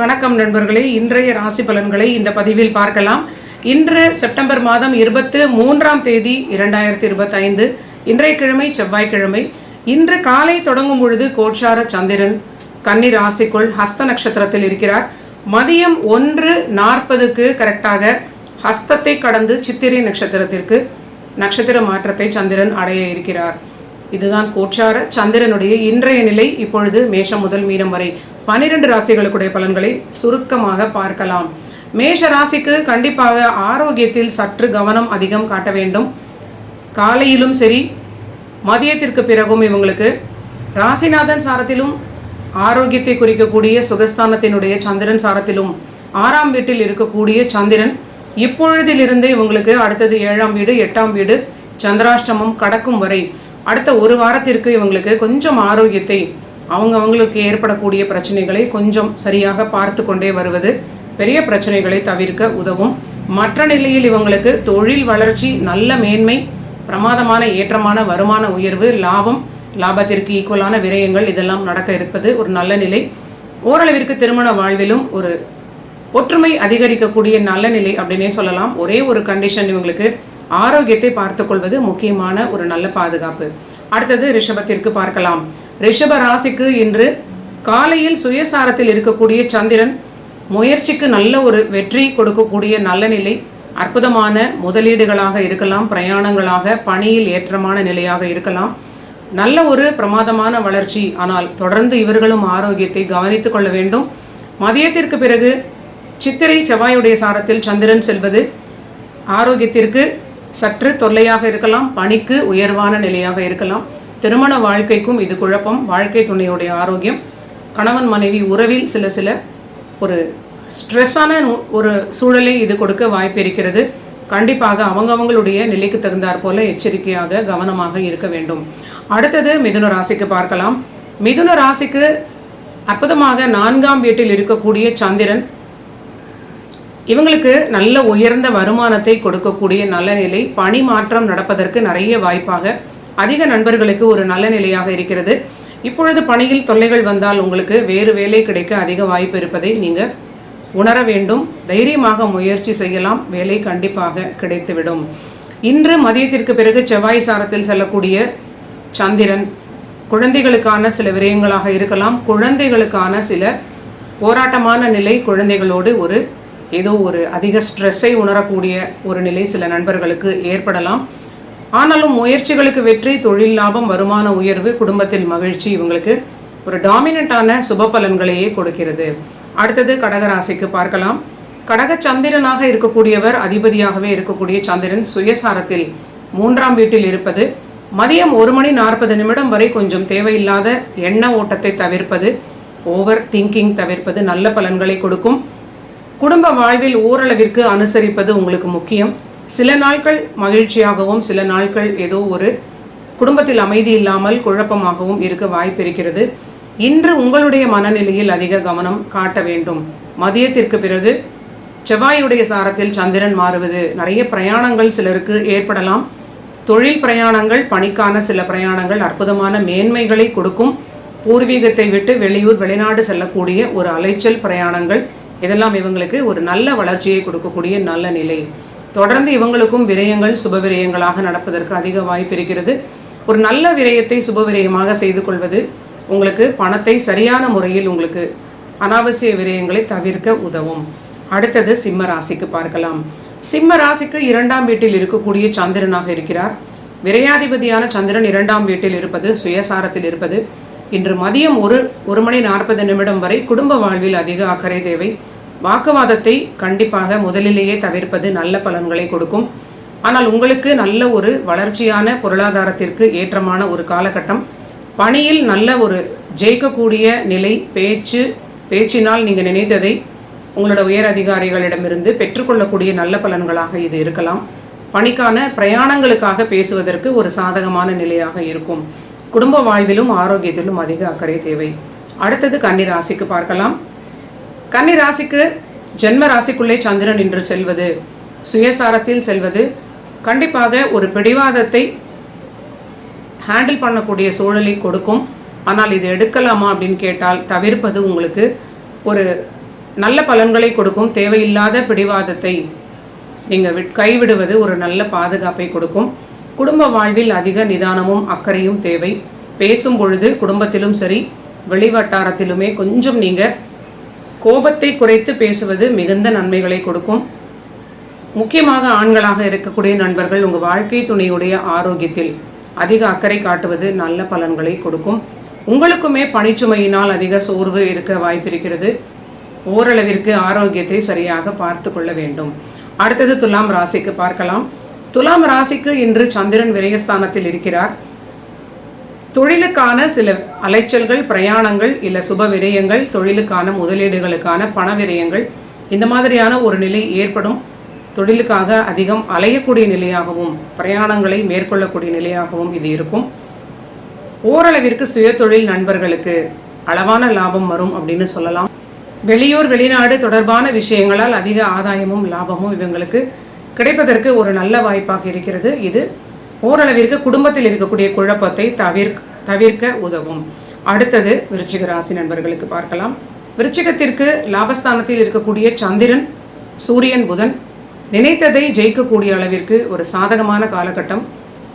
வணக்கம் நண்பர்களே, இன்றைய ராசி பலன்களை இந்த பதிவில் பார்க்கலாம். இன்று செப்டம்பர் மாதம் 23ஆம் தேதி 2025, இன்றைய கிழமை செவ்வாய்க்கிழமை. இன்று காலை தொடங்கும் பொழுது கோட்சார சந்திரன் கன்னி ராசிக்குள் ஹஸ்த நட்சத்திரத்தில் இருக்கிறார். மதியம் 1:40க்கு கரெக்டாக ஹஸ்தத்தை கடந்து சித்திரை நட்சத்திரத்திற்கு நட்சத்திர மாற்றத்தை சந்திரன் அடைய இருக்கிறார். இதுதான் கோட்சார சந்திரனுடைய இன்றைய நிலை. இப்பொழுது மேஷம் முதல் மீனம் வரை 12 ராசிகளுக்குடைய பலன்களை சுருக்கமாக பார்க்கலாம். மேஷ ராசிக்கு கண்டிப்பாக ஆரோக்கியத்தில் சற்று கவனம் அதிகம் காட்ட வேண்டும். காலையிலும் சரி மதியத்திற்கு பிறகும் இவங்களுக்கு ராசிநாதன் சாரத்திலும் ஆரோக்கியத்தை குறிக்கக்கூடிய சுகஸ்தானத்தினுடைய சந்திரன் சாரத்திலும் 6ஆம் வீட்டில் இருக்கக்கூடிய சந்திரன் இப்பொழுதிலிருந்து இவங்களுக்கு அடுத்தது 7ஆம் வீடு 8ஆம் வீடு சந்திராஷ்டமம் கடக்கும் வரை அடுத்த ஒரு வாரத்திற்கு இவங்களுக்கு கொஞ்சம் ஆரோக்கியத்தை அவங்களுக்கு ஏற்படக்கூடிய பிரச்சனைகளை கொஞ்சம் சரியாக பார்த்து கொண்டே வருவது பெரிய பிரச்சனைகளை தவிர்க்க உதவும். மற்ற நிலையில் இவங்களுக்கு தொழில் வளர்ச்சி, நல்ல மேன்மை, பிரமாதமான ஏற்றமான வருமான உயர்வு, லாபம், லாபத்திற்கு ஈக்குவலான விரயங்கள் இதெல்லாம் நடக்க இருப்பது ஒரு நல்ல நிலை. ஓரளவிற்கு திருமண வாழ்விலும் ஒரு ஒற்றுமை அதிகரிக்கக்கூடிய நல்ல நிலை அப்படின்னே சொல்லலாம். ஒரே ஒரு கண்டிஷன், இவங்களுக்கு ஆரோக்கியத்தை பார்த்து கொள்வது முக்கியமான ஒரு நல்ல பாதுகாப்பு. அடுத்தது ரிஷபத்திற்கு பார்க்கலாம். ரிஷப ராசிக்கு இன்று காலையில் சுயசாரத்தில் இருக்கக்கூடிய சந்திரன் முயற்சிக்கு நல்ல ஒரு வெற்றி கொடுக்கக்கூடிய நல்ல நிலை. அற்புதமான முதலீடுகளாக இருக்கலாம், பிரயாணங்களாக, பணியில் ஏற்றமான நிலையாக இருக்கலாம். நல்ல ஒரு பிரமாதமான வளர்ச்சி. ஆனால் தொடர்ந்து இவர்களும் ஆரோக்கியத்தை கவனித்துக் கொள்ள வேண்டும். மதியத்திற்கு பிறகு சித்திரை செவ்வாயுடைய சாரத்தில் சந்திரன் செல்வது ஆரோக்கியத்திற்கு சற்று தொல்லையாக இருக்கலாம், பணிக்கு உயர்வான நிலையாக இருக்கலாம். திருமண வாழ்க்கைக்கும் இது குழப்பம். வாழ்க்கை துணையுடைய ஆரோக்கியம், கணவன் மனைவி உறவில் சில ஒரு ஸ்ட்ரெஸ்ஸான ஒரு சூழலை இது கொடுக்க வாய்ப்பு இருக்கிறது. கண்டிப்பாக அவங்களுடைய நிலைக்கு தகுந்தாற் போல எச்சரிக்கையாக கவனமாக இருக்க வேண்டும். அடுத்தது மிதுன ராசிக்கு பார்க்கலாம். மிதுன ராசிக்கு அற்புதமாக 4ஆம் வீட்டில் இருக்கக்கூடிய சந்திரன் இவங்களுக்கு நல்ல உயர்ந்த வருமானத்தை கொடுக்கக்கூடிய நல்ல நிலை. பணி மாற்றம் நடப்பதற்கு நிறைய வாய்ப்பாக, அதிக நண்பர்களுக்கு ஒரு நல்ல நிலையாக இருக்கிறது. இப்பொழுது பணியில் தொல்லைகள் வந்தால் உங்களுக்கு வேறு வேலை கிடைக்க அதிக வாய்ப்பு இருப்பதை நீங்கள் உணர வேண்டும். தைரியமாக முயற்சி செய்யலாம், வேலை கண்டிப்பாக கிடைத்துவிடும். இன்று மதியத்திற்கு பிறகு செவ்வாய் சாரத்தில் செல்லக்கூடிய சந்திரன் குழந்தைகளுக்கான சில விரயங்களாக இருக்கலாம். குழந்தைகளுக்கான சில போராட்டமான நிலை, குழந்தைகளோடு ஏதோ ஒரு அதிக ஸ்ட்ரெஸ்ஸை உணரக்கூடிய ஒரு நிலை சில நண்பர்களுக்கு ஏற்படலாம். ஆனாலும் முயற்சிகளுக்கு வெற்றி, தொழில் லாபம், வருமான உயர்வு, குடும்பத்தில் மகிழ்ச்சி இவங்களுக்கு ஒரு டாமினண்டான சுப பலன்களையே கொடுக்கிறது. அடுத்தது கடகராசிக்கு பார்க்கலாம். கடக சந்திரனாக இருக்கக்கூடியவர், அதிபதியாகவே இருக்கக்கூடிய சந்திரன் சுயசாரத்தில் 3ஆம் வீட்டில் இருப்பது மதியம் 1:40 வரை கொஞ்சம் தேவையில்லாத எண்ண ஓட்டத்தை தவிர்ப்பது, ஓவர் திங்கிங் தவிர்ப்பது நல்ல பலன்களை கொடுக்கும். குடும்ப வாழ்வில் ஓரளவிற்கு அனுசரிப்பது உங்களுக்கு முக்கியம். சில நாட்கள் மகிழ்ச்சியாகவும் சில நாட்கள் ஏதோ ஒரு குடும்பத்தில் அமைதி இல்லாமல் குழப்பமாகவும் இருக்க வாய்ப்பு இருக்கிறது. இன்று உங்களுடைய மனநிலையில் அதிக கவனம் காட்ட வேண்டும். மதியத்திற்கு பிறகு செவ்வாயுடைய சாரத்தில் சந்திரன் மாறுவது நிறைய பிரயாணங்கள் சிலருக்கு ஏற்படலாம். தொழில் பிரயாணங்கள், பணிக்கான சில பிரயாணங்கள் அற்புதமான மேன்மைகளை கொடுக்கும். பூர்வீகத்தை விட்டு வெளியூர் வெளிநாடு செல்லக்கூடிய ஒரு அலைச்சல் பிரயாணங்கள் இதெல்லாம் இவங்களுக்கு ஒரு நல்ல வளர்ச்சியை கொடுக்கக்கூடிய நல்ல நிலை. தொடர்ந்து இவங்களுக்கும் விரயங்கள் சுப விரயங்களாக நடப்பதற்கு அதிக வாய்ப்பு இருக்கிறது. ஒரு நல்ல விரயத்தை சுப விரயமாக செய்து கொள்வது உங்களுக்கு பணத்தை சரியான முறையில் உங்களுக்கு அனாவசிய விரயங்களை தவிர்க்க உதவும். அடுத்தது சிம்ம ராசிக்கு பார்க்கலாம். சிம்ம ராசிக்கு 2ஆம் வீட்டில் இருக்கக்கூடிய சந்திரனாக இருக்கிறார். விரையாதிபதியான சந்திரன் 2ஆம் வீட்டில் இருப்பது, சுயசாரத்தில் இருப்பது இன்று மதியம் 1:40 வரை குடும்ப வாழ்வில் அதிக அக்கறை தேவை. வாக்குவாதத்தை கண்டிப்பாக முதலிலேயே தவிர்ப்பது நல்ல பலன்களை கொடுக்கும். ஆனால் உங்களுக்கு நல்ல ஒரு வளர்ச்சியான பொருளாதாரத்திற்கு ஏற்றமான ஒரு காலகட்டம். பணியில் நல்ல ஒரு ஜெயிக்கக்கூடிய நிலை. பேச்சினால் நீங்கள் நினைத்ததை உங்களோட உயர் அதிகாரிகளிடமிருந்து பெற்றுக்கொள்ளக்கூடிய நல்ல பலன்களாக இது இருக்கலாம். பணிக்கான பிரயாணங்களுக்காக பேசுவதற்கு ஒரு சாதகமான நிலையாக இருக்கும். குடும்ப வாழ்விலும் ஆரோக்கியத்திலும் அதிக அக்கறை தேவை. அடுத்தது கன்னி ராசிக்கு பார்க்கலாம். கன்னி ராசிக்கு ஜென்ம ராசிக்குள்ளே சந்திரன் இன்று செல்வது, சுயசாரத்தில் செல்வது கண்டிப்பாக ஒரு பிடிவாதத்தை ஹேண்டில் பண்ணக்கூடிய சூழலை கொடுக்கும். ஆனால் இது எடுக்கலாமா அப்படின்னு கேட்டால் தவிர்ப்பது உங்களுக்கு ஒரு நல்ல பலன்களை கொடுக்கும். தேவையில்லாத பிடிவாதத்தை நீங்கள் கைவிடுவது ஒரு நல்ல பாதுகாப்பை கொடுக்கும். குடும்ப வாழ்வில் அதிக நிதானமும் அக்கறையும் தேவை. பேசும் பொழுது குடும்பத்திலும் சரி வெளிவட்டாரத்திலுமே கொஞ்சம் நீங்கள் கோபத்தை குறைத்து பேசுவது மிகுந்த நன்மைகளை கொடுக்கும். முக்கியமாக ஆண்களாக இருக்கக்கூடிய நண்பர்கள் உங்கள் வாழ்க்கை துணையுடைய ஆரோக்கியத்தில் அதிக அக்கறை காட்டுவது நல்ல பலன்களை கொடுக்கும். உங்களுக்குமே பணிச்சுமையினால் அதிக சோர்வு இருக்க வாய்ப்பிருக்கிறது. ஓரளவிற்கு ஆரோக்கியத்தை சரியாக பார்த்து கொள்ள வேண்டும். அடுத்தது துலாம் ராசிக்கு பார்க்கலாம். துலாம் ராசிக்கு இன்று சந்திரன் விரயஸ்தானத்தில் இருக்கிறார். தொழிலுக்கான சில அலைச்சல்கள், பிரயாணங்கள், இல்லை சுப விரயங்கள், தொழிலுக்கான முதலீடுகளுக்கான பண விரயங்கள், இந்த மாதிரியான ஒரு நிலை ஏற்படும். தொழிலுக்காக அதிகம் அலையக்கூடிய நிலையாகவும் பிரயாணங்களை மேற்கொள்ளக்கூடிய நிலையாகவும் இது இருக்கும். ஓரளவிற்கு சுயதொழில் நண்பர்களுக்கு அளவான லாபம் வரும் அப்படின்னு சொல்லலாம். வெளியூர் வெளிநாடு தொடர்பான விஷயங்களால் அதிக ஆதாயமும் லாபமும் இவங்களுக்கு கிடைப்பதற்கு ஒரு நல்ல வாய்ப்பாக இருக்கிறது. இது ஓரளவிற்கு குடும்பத்தில் இருக்கக்கூடிய குழப்பத்தை தவிர்க்க உதவும். அடுத்தது விருச்சிக ராசி நண்பர்களுக்கு பார்க்கலாம். விருச்சிகத்திற்கு லாபஸ்தானத்தில் இருக்கக்கூடிய சந்திரன், சூரியன், புதன் நினைத்ததை ஜெயிக்கக்கூடிய அளவிற்கு ஒரு சாதகமான காலகட்டம்.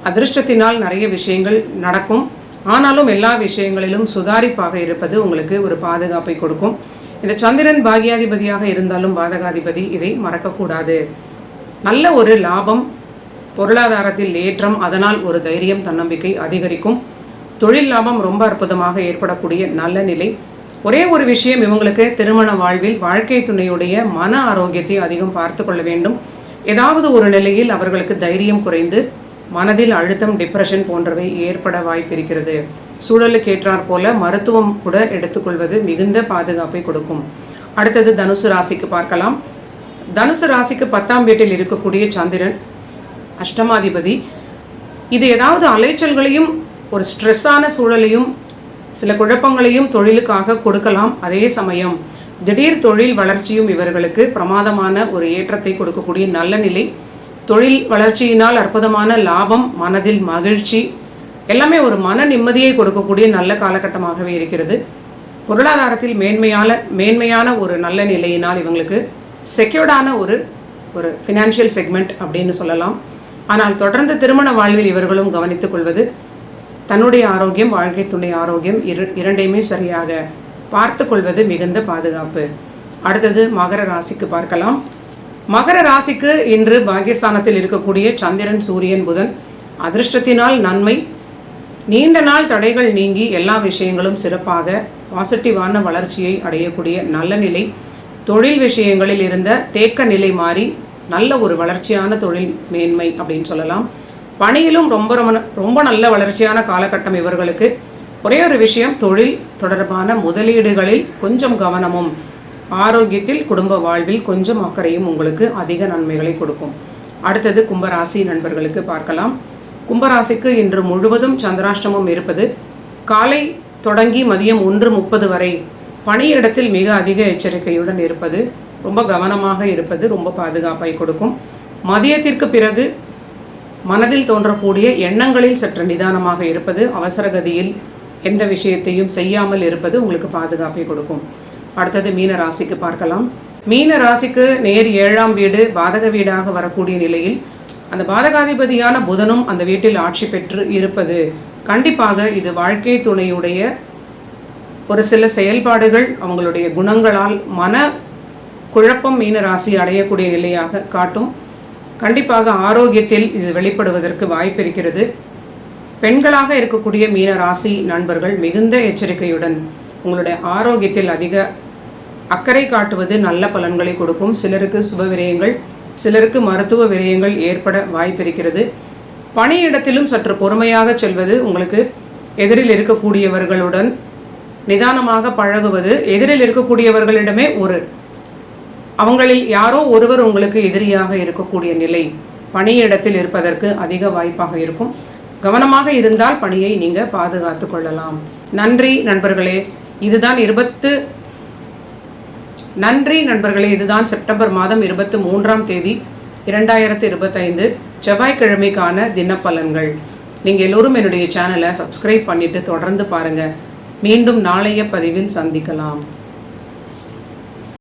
அதிர்ஷ்டத்தினால் நிறைய விஷயங்கள் நடக்கும். ஆனாலும் எல்லா விஷயங்களிலும் சுதாரிப்பாக இருப்பது உங்களுக்கு ஒரு பாதுகாப்பை கொடுக்கும். இந்த சந்திரன் பாகியாதிபதியாக இருந்தாலும் பாதகாதிபதி, இதை மறக்கக்கூடாது. நல்ல ஒரு லாபம், பொருளாதாரத்தில் ஏற்றம், அதனால் ஒரு தைரியம், தன்னம்பிக்கை அதிகரிக்கும். தொழில் லாபம் ரொம்ப அற்புதமாக ஏற்படக்கூடிய நல்ல நிலை. ஒரே ஒரு விஷயம், இவங்களுக்கு திருமண வாழ்வில் வாழ்க்கை துணையுடைய மன ஆரோக்கியத்தை அதிகம் பார்த்து கொள்ள வேண்டும். ஏதாவது ஒரு நிலையில் அவர்களுக்கு தைரியம் குறைந்து மனதில் அழுத்தம், டிப்ரெஷன் போன்றவை ஏற்பட வாய்ப்பிருக்கிறது. சூழலுக்கு ஏற்றாற் போல மருத்துவம் கூட எடுத்துக்கொள்வது மிகுந்த பாதுகாப்பை கொடுக்கும். அடுத்தது தனுசு ராசிக்கு பார்க்கலாம். தனுசு ராசிக்கு 10ஆம் வீட்டில் இருக்கக்கூடிய சந்திரன் அஷ்டமாதிபதி. இது ஏதாவது அலைச்சல்களையும் ஒரு ஸ்ட்ரெஸ்ஸான சூழலையும் சில குழப்பங்களையும் தொழிலுக்காக கொடுக்கலாம். அதே சமயம் திடீர் தொழில் வளர்ச்சியும் இவர்களுக்கு பிரமாதமான ஒரு ஏற்றத்தை கொடுக்கக்கூடிய நல்ல நிலை. தொழில் வளர்ச்சியினால் அற்புதமான லாபம், மனதில் மகிழ்ச்சி, எல்லாமே ஒரு மன நிம்மதியை கொடுக்கக்கூடிய நல்ல காலகட்டமாகவே இருக்கிறது. பொருளாதாரத்தில் மேன்மையான ஒரு நல்ல நிலையினால் இவங்களுக்கு செக்யூர்டான ஒரு ஃபினான்ஷியல் செக்மெண்ட் அப்படின்னு சொல்லலாம். ஆனால் தொடர்ந்து திருமண வாழ்வில் இவர்களும் கவனித்துக் கொள்வது, தன்னுடைய ஆரோக்கியம், வாழ்க்கை துணை ஆரோக்கியம் இரண்டையுமே சரியாக பார்த்து கொள்வது மிகுந்த பாதுகாப்பு. அடுத்தது மகர ராசிக்கு பார்க்கலாம். மகர ராசிக்கு இன்று பாகியஸ்தானத்தில் இருக்கக்கூடிய சந்திரன், சூரியன், புதன் அதிர்ஷ்டத்தினால் நன்மை. நீண்ட நாள் தடைகள் நீங்கி எல்லா விஷயங்களும் சிறப்பாக பாசிட்டிவான வளர்ச்சியை அடையக்கூடிய நல்ல நிலை. தொழில் விஷயங்களில் இருந்த தேக்க நிலை மாறி நல்ல ஒரு வளர்ச்சியான தொழில் மேன்மை அப்படின்னு சொல்லலாம். பணியிலும் ரொம்ப நல்ல வளர்ச்சியான காலகட்டம் இவர்களுக்கு. ஒரே ஒரு விஷயம், தொழில் தொடர்பான முதலீடுகளில் கொஞ்சம் கவனமும், ஆரோக்கியத்தில், குடும்ப வாழ்வில் கொஞ்சம் அக்கறையும் உங்களுக்கு அதிக நன்மைகளை கொடுக்கும். அடுத்தது கும்பராசி நண்பர்களுக்கு பார்க்கலாம். கும்பராசிக்கு இன்று முழுவதும் சந்திராஷ்டமம் இருப்பது. காலை தொடங்கி மதியம் 1:30 வரை பணியிடத்தில் மிக அதிக எச்சரிக்கையுடன் இருப்பது, ரொம்ப கவனமாக இருப்பது ரொம்ப பாதுகாப்பை கொடுக்கும். மதியத்திற்கு பிறகு மனதில் தோன்றக்கூடிய எண்ணங்களில் சற்று நிதானமாக இருப்பது, அவசரகதியில் எந்த விஷயத்தையும் செய்யாமல் இருப்பது உங்களுக்கு பாதுகாப்பை கொடுக்கும். அடுத்தது மீன ராசிக்கு பார்க்கலாம். மீன ராசிக்கு நேர் 7ஆம் வீடு பாதக வீடாக வரக்கூடிய நிலையில் அந்த பாதகாதிபதியான புதனும் அந்த வீட்டில் ஆட்சி பெற்று இருப்பது கண்டிப்பாக இது வாழ்க்கை துணையுடைய ஒரு சில செயல்பாடுகள், அவங்களுடைய குணங்களால் மன குழப்பம் மீன ராசி அடையக்கூடிய நிலையாக காட்டும். கண்டிப்பாக ஆரோக்கியத்தில் இது வெளிப்படுவதற்கு வாய்ப்பிருக்கிறது. பெண்களாக இருக்கக்கூடிய மீன ராசி நண்பர்கள் மிகுந்த எச்சரிக்கையுடன் உங்களுடைய ஆரோக்கியத்தில் அதிக அக்கறை காட்டுவது நல்ல பலன்களை கொடுக்கும். சிலருக்கு சுப விரயங்கள், சிலருக்கு மருத்துவ விரயங்கள் ஏற்பட வாய்ப்பிருக்கிறது. பணியிடத்திலும் சற்று பொறுமையாக செல்வது, உங்களுக்கு எதிரில் இருக்கக்கூடியவர்களுடன் நிதானமாக பழகுவது, எதிரில் இருக்கக்கூடியவர்களிடமே அவங்களில் யாரோ ஒருவர் உங்களுக்கு எதிரியாக இருக்கக்கூடிய நிலை பணியிடத்தில் இருப்பதற்கு அதிக வாய்ப்பாக இருக்கும். கவனமாக இருந்தால் பணியை நீங்கள் பாதுகாத்து கொள்ளலாம். நன்றி நண்பர்களே. இதுதான் செப்டம்பர் மாதம் 23ஆம் தேதி 2025 செவ்வாய்க்கிழமைக்கான தினப்பலன்கள். நீங்கள் எல்லோரும் என்னுடைய சேனலை சப்ஸ்கிரைப் பண்ணிட்டு தொடர்ந்து பாருங்கள். மீண்டும் நாளைய பதிவில் சந்திக்கலாம்.